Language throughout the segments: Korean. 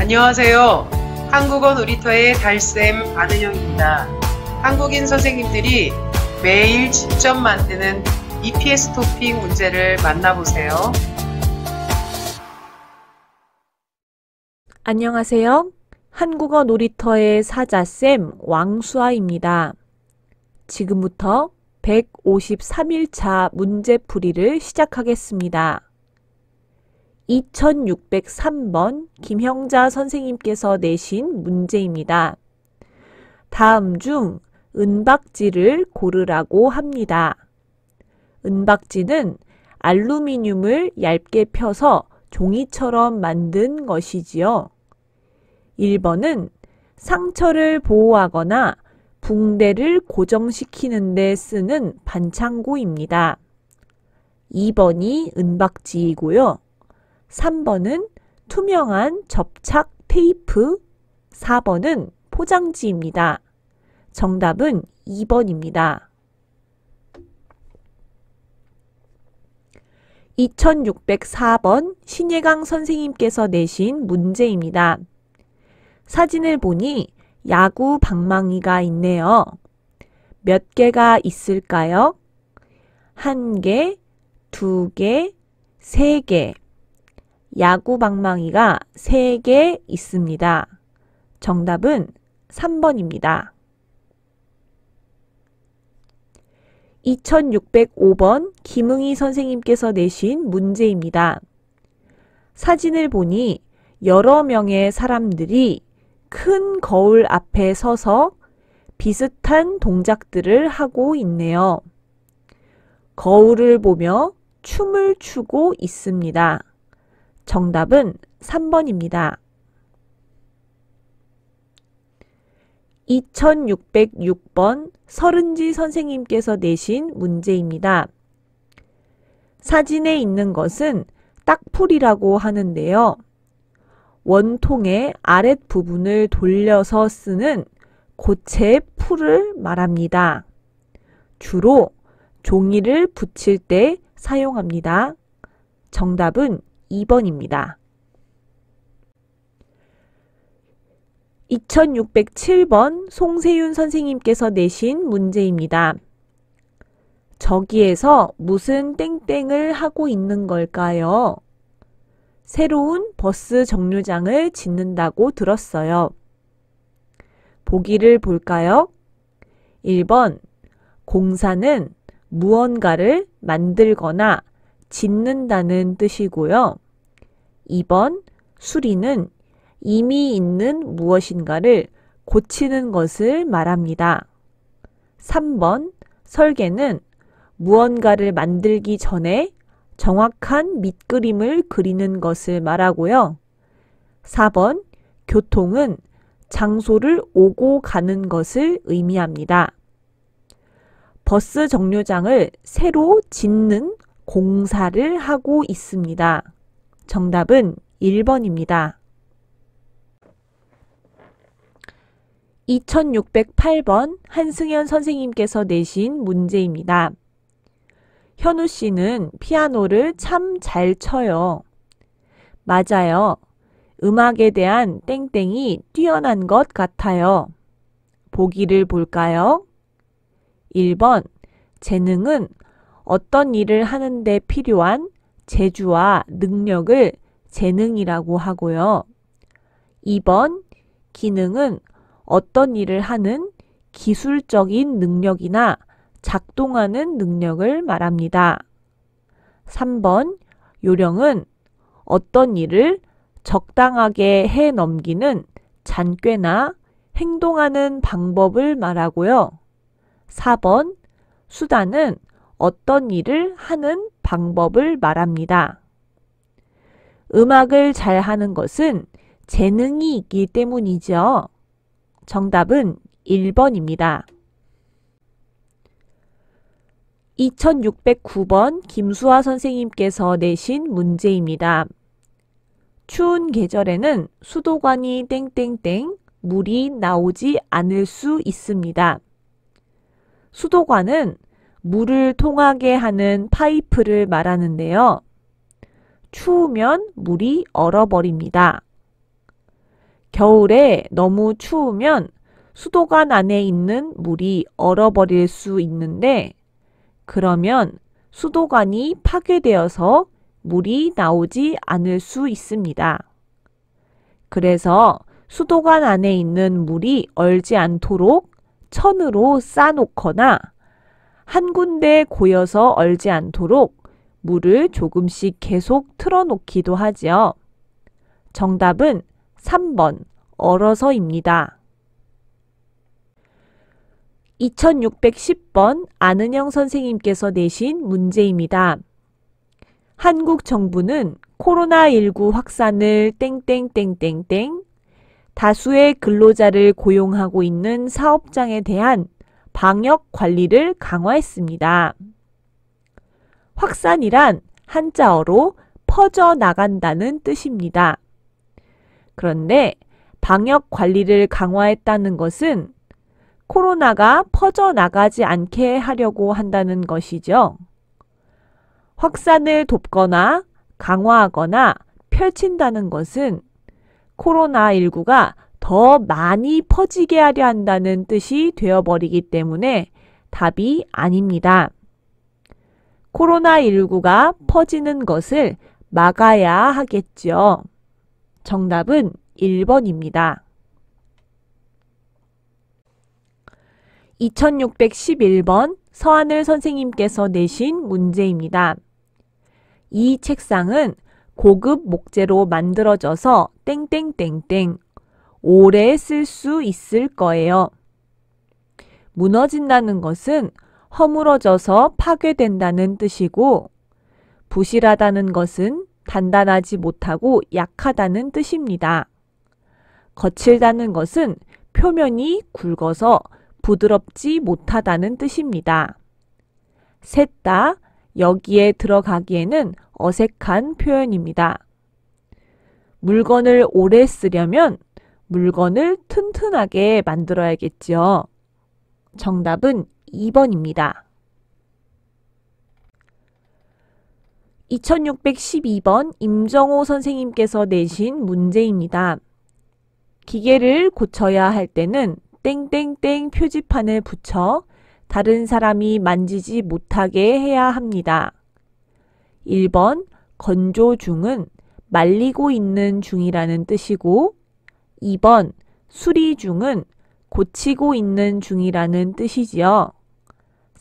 안녕하세요. 한국어 놀이터의 달쌤 안은영입니다. 한국인 선생님들이 매일 직접 만드는 EPS 토픽 문제를 만나보세요. 안녕하세요. 한국어 놀이터의 사자쌤 왕수아입니다. 지금부터 153일차 문제풀이를 시작하겠습니다. 2603번 김형자 선생님께서 내신 문제입니다. 다음 중 은박지를 고르라고 합니다. 은박지는 알루미늄을 얇게 펴서 종이처럼 만든 것이지요. 1번은 상처를 보호하거나 붕대를 고정시키는 데 쓰는 반창고입니다. 2번이 은박지이고요. 3번은 투명한 접착 테이프, 4번은 포장지입니다. 정답은 2번입니다. 2604번 신예강 선생님께서 내신 문제입니다. 사진을 보니 야구 방망이가 있네요. 몇 개가 있을까요? 1개, 2개, 3개. 야구 방망이가 3개 있습니다. 정답은 3번입니다. 2605번 김응희 선생님께서 내신 문제입니다. 사진을 보니 여러 명의 사람들이 큰 거울 앞에 서서 비슷한 동작들을 하고 있네요. 거울을 보며 춤을 추고 있습니다. 정답은 3번입니다. 2606번 서른지 선생님께서 내신 문제입니다. 사진에 있는 것은 딱풀이라고 하는데요. 원통의 아랫부분을 돌려서 쓰는 고체 풀을 말합니다. 주로 종이를 붙일 때 사용합니다. 정답은 2번입니다. 2607번 송세윤 선생님께서 내신 문제입니다. 저기에서 무슨 땡땡을 하고 있는 걸까요? 새로운 버스 정류장을 짓는다고 들었어요. 보기를 볼까요? 1번 공사는 무언가를 만들거나 짓는다는 뜻이고요. 2번 수리는 이미 있는 무엇인가를 고치는 것을 말합니다. 3번 설계는 무언가를 만들기 전에 정확한 밑그림을 그리는 것을 말하고요. 4번 교통은 장소를 오고 가는 것을 의미합니다. 버스 정류장을 새로 짓는 공사를 하고 있습니다. 정답은 1번입니다. 2608번 한승현 선생님께서 내신 문제입니다. 현우 씨는 피아노를 참 잘 쳐요. 맞아요. 음악에 대한 땡땡이 뛰어난 것 같아요. 보기를 볼까요? 1번 재능은 어떤 일을 하는데 필요한 재주와 능력을 재능이라고 하고요. 2번 기능은 어떤 일을 하는 기술적인 능력이나 작동하는 능력을 말합니다. 3번 요령은 어떤 일을 적당하게 해 넘기는 잔꾀나 행동하는 방법을 말하고요. 4번 수단은 어떤 일을 하는 방법을 말합니다. 음악을 잘 하는 것은 재능이 있기 때문이죠. 정답은 1번입니다. 2609번 김수아 선생님께서 내신 문제입니다. 추운 계절에는 수도관이 땡땡땡 물이 나오지 않을 수 있습니다. 수도관은 물을 통하게 하는 파이프를 말하는데요. 추우면 물이 얼어버립니다. 겨울에 너무 추우면 수도관 안에 있는 물이 얼어버릴 수 있는데 그러면 수도관이 파괴되어서 물이 나오지 않을 수 있습니다. 그래서 수도관 안에 있는 물이 얼지 않도록 천으로 쌓아놓거나 한 군데 고여서 얼지 않도록 물을 조금씩 계속 틀어놓기도 하지요. 정답은 3번 얼어서입니다. 2610번 안은영 선생님께서 내신 문제입니다. 한국 정부는 코로나19 확산을 땡땡땡땡땡 다수의 근로자를 고용하고 있는 사업장에 대한 방역 관리를 강화했습니다. 확산이란 한자어로 퍼져나간다는 뜻입니다. 그런데 방역 관리를 강화했다는 것은 코로나가 퍼져나가지 않게 하려고 한다는 것이죠. 확산을 돕거나 강화하거나 펼친다는 것은 코로나19가 더 많이 퍼지게 하려 한다는 뜻이 되어버리기 때문에 답이 아닙니다. 코로나19가 퍼지는 것을 막아야 하겠죠. 정답은 1번입니다. 2611번 서하늘 선생님께서 내신 문제입니다. 이 책상은 고급 목재로 만들어져서 땡땡땡땡 오래 쓸 수 있을 거예요. 무너진다는 것은 허물어져서 파괴된다는 뜻이고 부실하다는 것은 단단하지 못하고 약하다는 뜻입니다. 거칠다는 것은 표면이 굵어서 부드럽지 못하다는 뜻입니다. 셋 다 여기에 들어가기에는 어색한 표현입니다. 물건을 오래 쓰려면 물건을 튼튼하게 만들어야겠지요. 정답은 2번입니다. 2612번 임정호 선생님께서 내신 문제입니다. 기계를 고쳐야 할 때는 땡땡땡 표지판을 붙여 다른 사람이 만지지 못하게 해야 합니다. 1번 건조 중은 말리고 있는 중이라는 뜻이고 2번 수리 중은 고치고 있는 중이라는 뜻이지요.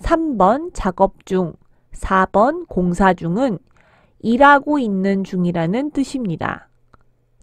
3번 작업 중, 4번 공사 중은 일하고 있는 중이라는 뜻입니다.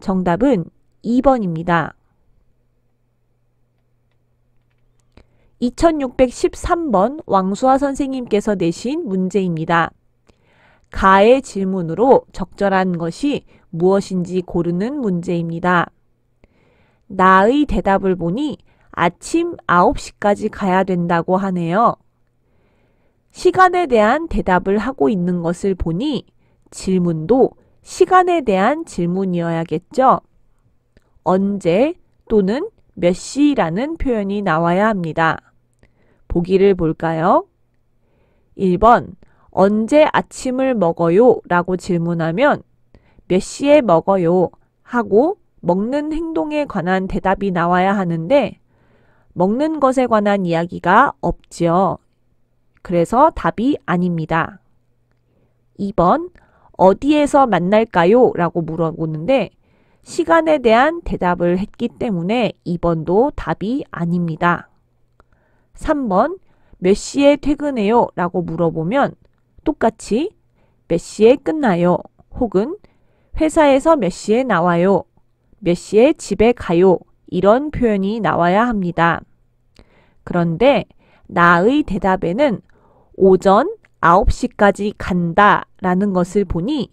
정답은 2번입니다. 2613번 왕수아 선생님께서 내신 문제입니다. 가의 질문으로 적절한 것이 무엇인지 고르는 문제입니다. 나의 대답을 보니 아침 9시까지 가야 된다고 하네요. 시간에 대한 대답을 하고 있는 것을 보니 질문도 시간에 대한 질문이어야겠죠. 언제 또는 몇 시라는 표현이 나와야 합니다. 보기를 볼까요? 1번 언제 아침을 먹어요? 라고 질문하면 몇 시에 먹어요? 하고 먹는 행동에 관한 대답이 나와야 하는데 먹는 것에 관한 이야기가 없지요. 그래서 답이 아닙니다. 2번 어디에서 만날까요? 라고 물어보는데 시간에 대한 대답을 했기 때문에 2번도 답이 아닙니다. 3번 몇 시에 퇴근해요? 라고 물어보면 똑같이 몇 시에 끝나요? 혹은 회사에서 몇 시에 나와요? 몇 시에 집에 가요? 이런 표현이 나와야 합니다. 그런데 나의 대답에는 오전 9시까지 간다 라는 것을 보니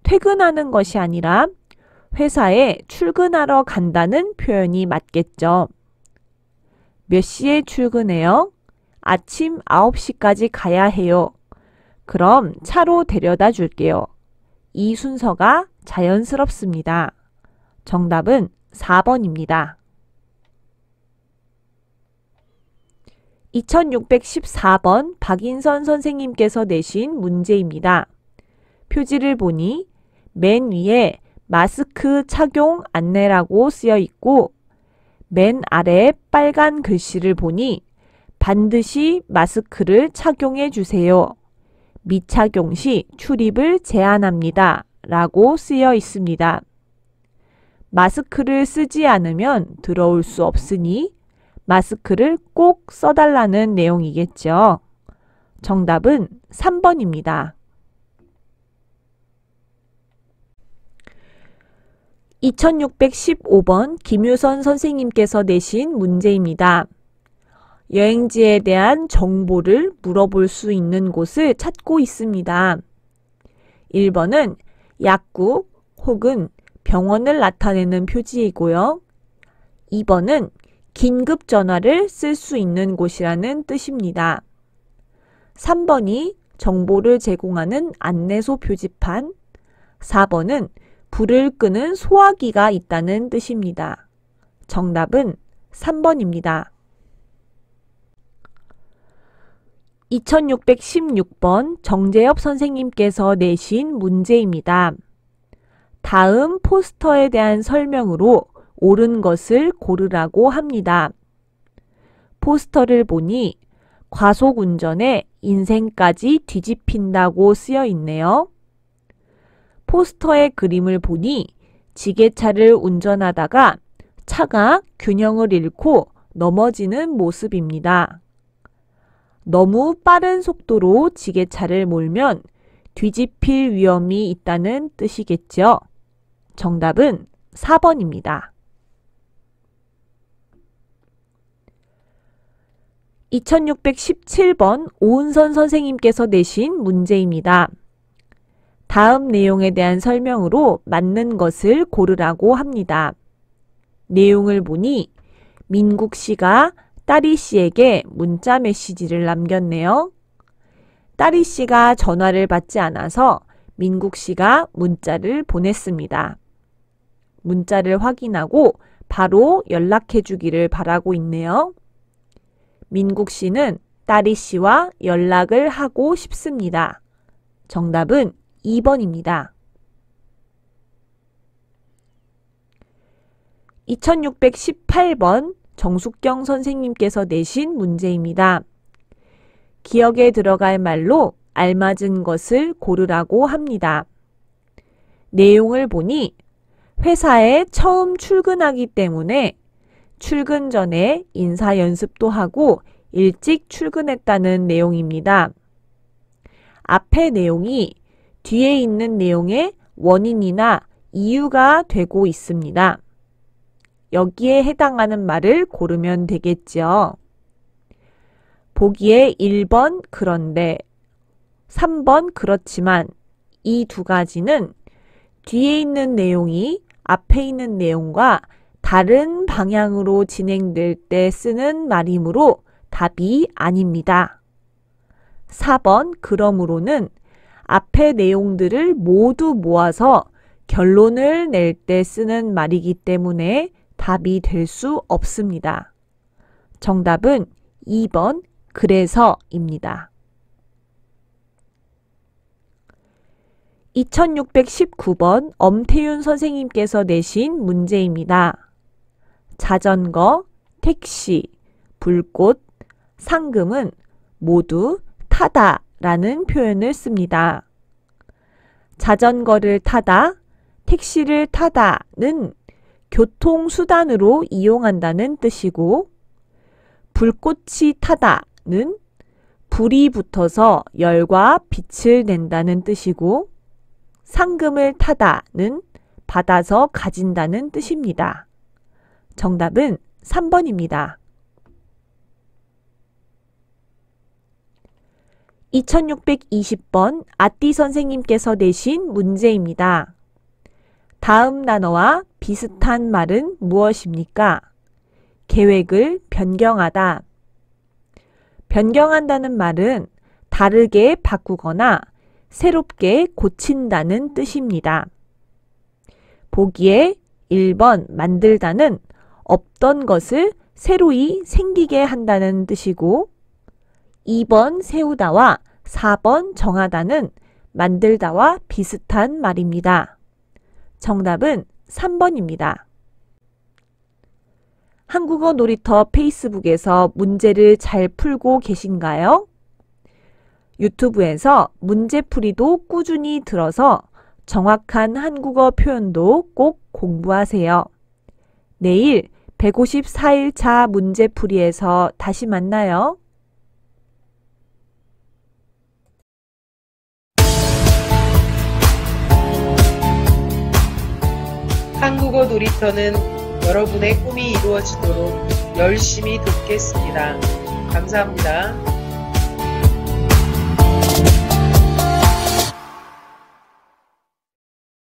퇴근하는 것이 아니라 회사에 출근하러 간다는 표현이 맞겠죠. 몇 시에 출근해요? 아침 9시까지 가야 해요. 그럼 차로 데려다 줄게요. 이 순서가 자연스럽습니다. 정답은 4번입니다. 2614번 박인선 선생님께서 내신 문제입니다. 표지를 보니 맨 위에 마스크 착용 안내라고 쓰여 있고 맨 아래 빨간 글씨를 보니 반드시 마스크를 착용해 주세요. 미착용 시 출입을 제한합니다. 라고 쓰여 있습니다. 마스크를 쓰지 않으면 들어올 수 없으니 마스크를 꼭 써달라는 내용이겠죠. 정답은 3번입니다. 2615번 김유선 선생님께서 내신 문제입니다. 여행지에 대한 정보를 물어볼 수 있는 곳을 찾고 있습니다. 1번은 약국 혹은 병원을 나타내는 표지이고요. 2번은 긴급 전화를 쓸 수 있는 곳이라는 뜻입니다. 3번이 정보를 제공하는 안내소 표지판, 4번은 불을 끄는 소화기가 있다는 뜻입니다. 정답은 3번입니다. 2616번 정재엽 선생님께서 내신 문제입니다. 다음 포스터에 대한 설명으로 옳은 것을 고르라고 합니다. 포스터를 보니 과속 운전에 인생까지 뒤집힌다고 쓰여 있네요. 포스터의 그림을 보니 지게차를 운전하다가 차가 균형을 잃고 넘어지는 모습입니다. 너무 빠른 속도로 지게차를 몰면 뒤집힐 위험이 있다는 뜻이겠죠. 정답은 4번입니다. 2617번 오은선 선생님께서 내신 문제입니다. 다음 내용에 대한 설명으로 맞는 것을 고르라고 합니다. 내용을 보니 민국 씨가 따리 씨에게 문자 메시지를 남겼네요. 따리 씨가 전화를 받지 않아서 민국 씨가 문자를 보냈습니다. 문자를 확인하고 바로 연락해 주기를 바라고 있네요. 민국 씨는 따리 씨와 연락을 하고 싶습니다. 정답은 2번입니다. 2618번 정숙경 선생님께서 내신 문제입니다. 기억에 들어갈 말로 알맞은 것을 고르라고 합니다. 내용을 보니 회사에 처음 출근하기 때문에 출근 전에 인사 연습도 하고 일찍 출근했다는 내용입니다. 앞의 내용이 뒤에 있는 내용의 원인이나 이유가 되고 있습니다. 여기에 해당하는 말을 고르면 되겠죠. 보기에 1번 그런데, 3번 그렇지만 이 두 가지는 뒤에 있는 내용이 앞에 있는 내용과 다른 방향으로 진행될 때 쓰는 말이므로 답이 아닙니다. 4번 그러므로는 앞의 내용들을 모두 모아서 결론을 낼 때 쓰는 말이기 때문에 답이 될 수 없습니다. 정답은 2번 그래서입니다. 2619번 엄태윤 선생님께서 내신 문제입니다. 자전거, 택시, 불꽃, 상금은 모두 타다 라는 표현을 씁니다. 자전거를 타다, 택시를 타다는 교통수단으로 이용한다는 뜻이고 불꽃이 타다는 불이 붙어서 열과 빛을 낸다는 뜻이고 상금을 타다는 받아서 가진다는 뜻입니다. 정답은 3번입니다. 2620번 아띠 선생님께서 내신 문제입니다. 다음 단어와 비슷한 말은 무엇입니까? 계획을 변경하다. 변경한다는 말은 다르게 바꾸거나 새롭게 고친다는 뜻입니다. 보기에 1번 만들다는 없던 것을 새로이 생기게 한다는 뜻이고 2번 세우다와 4번 정하다는 만들다와 비슷한 말입니다. 정답은 3번입니다. 한국어 놀이터 페이스북에서 문제를 잘 풀고 계신가요? 유튜브에서 문제풀이도 꾸준히 들어서 정확한 한국어 표현도 꼭 공부하세요. 내일 154일차 문제풀이에서 다시 만나요. 한국어 놀이터는 여러분의 꿈이 이루어지도록 열심히 돕겠습니다. 감사합니다.